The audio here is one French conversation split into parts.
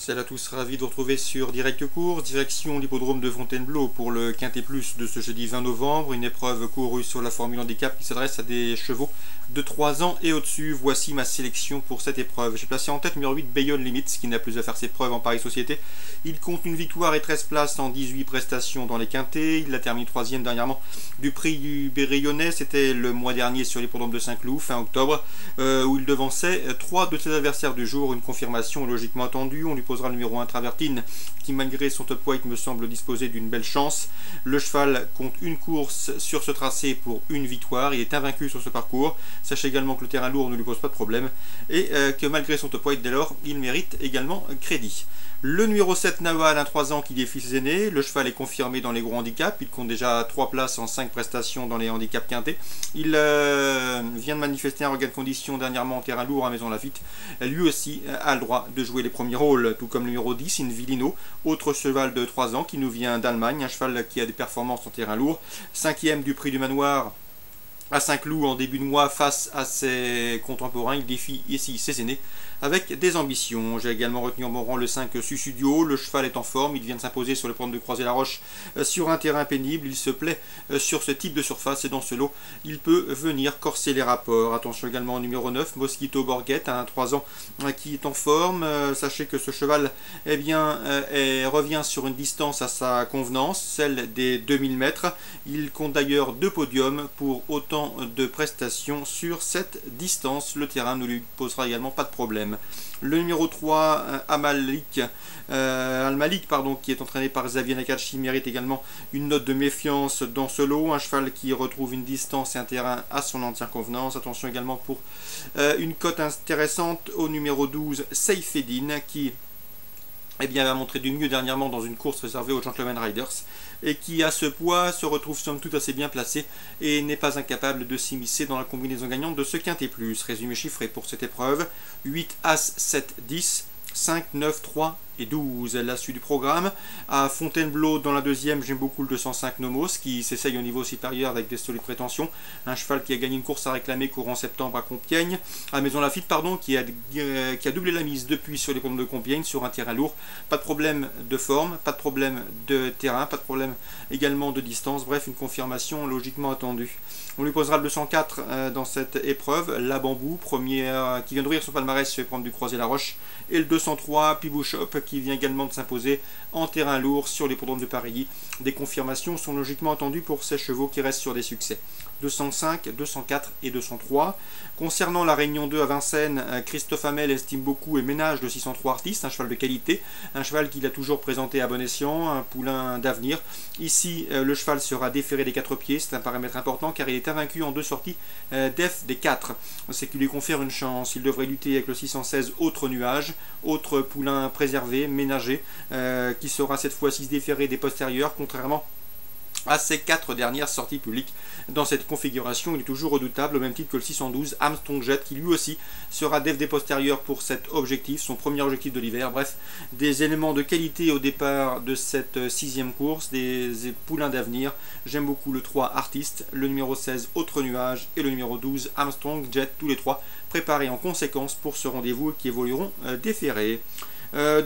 Salut à tous, ravi de vous retrouver sur Direct Course, direction l'hippodrome de Fontainebleau pour le Quintet Plus de ce jeudi 20 novembre, une épreuve courue sur la Formule Handicap qui s'adresse à des chevaux de 3 ans et au-dessus. Voici ma sélection pour cette épreuve. J'ai placé en tête numéro 8 Bayonne Limits qui n'a plus à faire ses preuves en Paris Société. Il compte une victoire et 13 places en 18 prestations dans les quintets. Il a terminé 3e dernièrement du prix du Berryonnais. C'était le mois dernier sur l'hippodrome de Saint-Cloud, fin octobre, où il devançait 3 de ses adversaires du jour. Une confirmation logiquement attendue. On lui posera le numéro 1 Travertine qui malgré son top weight me semble disposer d'une belle chance. Le cheval compte une course sur ce tracé pour une victoire. Il est invaincu sur ce parcours. Sachez également que le terrain lourd ne lui pose pas de problème et que malgré son top weight dès lors, il mérite également crédit. Le numéro 7 Nawal, un 3 ans qui défie ses aînés. Le cheval est confirmé dans les gros handicaps. Il compte déjà 3 places en 5 prestations dans les handicaps quintés. Il vient de manifester un regain de condition dernièrement en terrain lourd à Maison Lafitte. Lui aussi a le droit de jouer les premiers rôles, tout comme le numéro 10 Invillino, autre cheval de 3 ans qui nous vient d'Allemagne, un cheval qui a des performances en terrain lourd. 5e du prix du Manoir à Saint-Cloud en début de mois face à ses contemporains. Il défie ici ses aînés avec des ambitions. J'ai également retenu en bon rang le 5 Susudio. Le cheval est en forme, il vient de s'imposer sur le pont de Croisé-la-Roche sur un terrain pénible. Il se plaît sur ce type de surface et dans ce lot, il peut venir corser les rapports. Attention également au numéro 9, Mosquito Borghet, un 3 ans qui est en forme. Sachez que ce cheval revient sur une distance à sa convenance, celle des 2000 mètres. Il compte d'ailleurs 2 podiums pour autant de prestations sur cette distance. Le terrain ne lui posera également pas de problème. Le numéro 3, Al-Malik, qui est entraîné par Xavier Nakachi, mérite également une note de méfiance dans ce lot. Un cheval qui retrouve une distance et un terrain à son entière convenance. Attention également pour une cote intéressante au numéro 12, Seifedine, qui a montré du mieux dernièrement dans une course réservée aux Gentleman Riders et qui à ce poids se retrouve somme toute assez bien placé et n'est pas incapable de s'immiscer dans la combinaison gagnante de ce Quintet Plus. Résumé chiffré pour cette épreuve: 8 As 7 10 5 9 3 et 12. La suite du programme à Fontainebleau dans la deuxième, j'aime beaucoup le 205 Nomos qui s'essaye au niveau supérieur avec des solides prétentions. Un cheval qui a gagné une course à réclamer courant septembre à Compiègne, à Maison Lafitte qui a doublé la mise depuis sur les ponts de Compiègne sur un terrain lourd. Pas de problème de forme, pas de problème de terrain, pas de problème également de distance. Bref, une confirmation logiquement attendue. On lui posera le 204 dans cette épreuve, la Bambou, première qui vient d'ouvrir son palmarès, se fait prendre du Croisé-la-Roche, et le 203 Pibouchop qui vient également de s'imposer en terrain lourd sur l'hippodrome de Paris. Des confirmations sont logiquement attendues pour ces chevaux qui restent sur des succès. 205, 204 et 203. Concernant la Réunion 2 à Vincennes, Christophe Hamel estime beaucoup et ménage le 603 Artiste, un cheval de qualité, un cheval qu'il a toujours présenté à bon escient, un poulain d'avenir. Ici, le cheval sera déféré des 4 pieds, c'est un paramètre important car il est invaincu en 2 sorties d'F des 4. C'est qu'il lui confère une chance. Il devrait lutter avec le 616 Autre Nuage, autre poulain préservé, ménagé, qui sera cette fois-ci déféré des postérieurs, contrairement à ses 4 dernières sorties publiques. Dans cette configuration, il est toujours redoutable au même titre que le 612 Armstrong Jet qui lui aussi sera def des postérieurs pour cet objectif, son premier objectif de l'hiver. Bref, des éléments de qualité au départ de cette 6e course, des poulains d'avenir. J'aime beaucoup le 3 Artiste, le numéro 16 Autre Nuage et le numéro 12 Armstrong Jet, tous les 3 préparés en conséquence pour ce rendez-vous qui évolueront déférés. Un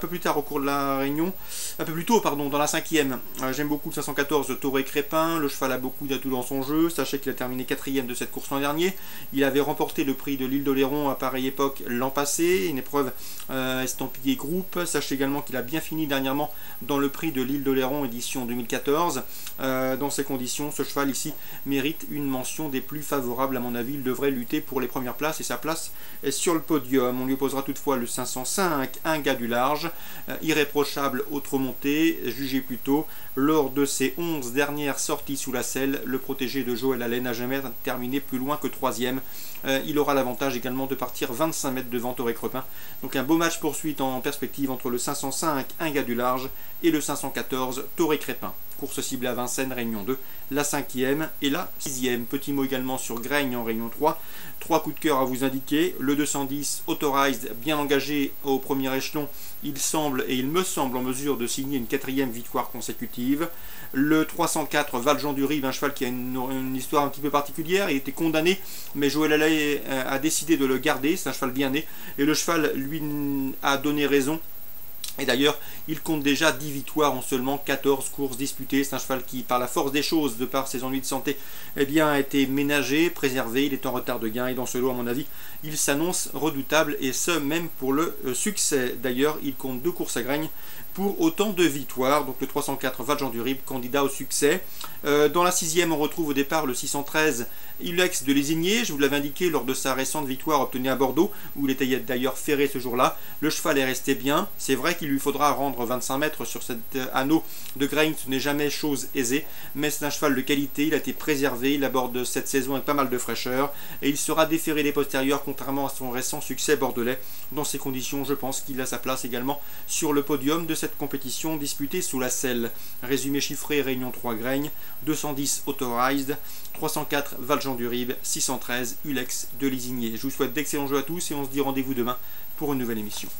peu plus tard au cours de la réunion, un peu plus tôt pardon, dans la 5e, j'aime beaucoup le 514 de Toré Crépin. Le cheval a beaucoup d'atouts dans son jeu. Sachez qu'il a terminé 4e de cette course l'an dernier. Il avait remporté le prix de l'île d'Oléron à pareille époque l'an passé, une épreuve estampillée groupe. Sachez également qu'il a bien fini dernièrement dans le prix de l'île d'Oléron édition 2014. Dans ces conditions, ce cheval ici mérite une mention des plus favorables à mon avis. Il devrait lutter pour les premières places et sa place est sur le podium. On lui opposera toutefois le 505 un gars du large, irréprochable autre montée, jugé plus tôt. Lors de ses 11 dernières sorties sous la selle, le protégé de Joël Allen n'a jamais terminé plus loin que 3e. Il aura l'avantage également de partir 25 mètres devant Toré Crépin. Donc un beau match poursuite en perspective entre le 505 un gars du large et le 514 Toré Crépin. course ciblée à Vincennes, Réunion 2, la 5e et la 6e. Petit mot également sur Graigne en Réunion 3. 3 coups de cœur à vous indiquer. Le 210 Authorized, bien engagé au premier échelon, il semble et il me semble en mesure de signer une 4e victoire consécutive. Le 304 Valjean du Rive, un cheval qui a une histoire un petit peu particulière. Il était condamné, mais Joël Allais a décidé de le garder. C'est un cheval bien né et le cheval lui a donné raison. Et d'ailleurs, il compte déjà 10 victoires en seulement 14 courses disputées. C'est un cheval qui, par la force des choses, de par ses ennuis de santé, eh bien, a été ménagé, préservé. Il est en retard de gain et dans ce lot, à mon avis, il s'annonce redoutable et ce, même pour le succès. D'ailleurs, il compte 2 courses à Graigne pour autant de victoires. Donc le 304 Valjean du Rive, candidat au succès. Dans la 6e, on retrouve au départ le 613 Ulex de Lézigné. Je vous l'avais indiqué lors de sa récente victoire obtenue à Bordeaux, où il était d'ailleurs ferré ce jour-là. Le cheval est resté bien. C'est vrai qu'il lui faudra rendre 25 mètres sur cet anneau de Graigne, ce n'est jamais chose aisée, mais c'est un cheval de qualité, il a été préservé, il aborde cette saison avec pas mal de fraîcheur, et il sera déféré des postérieurs, contrairement à son récent succès bordelais. Dans ces conditions, je pense qu'il a sa place également sur le podium de cette compétition disputée sous la selle. Résumé chiffré, Réunion 3 Graigne, 210 Authorized, 304 Valjean du Rive, 613 Ulex de Lézigné. Je vous souhaite d'excellents jeux à tous et on se dit rendez-vous demain pour une nouvelle émission.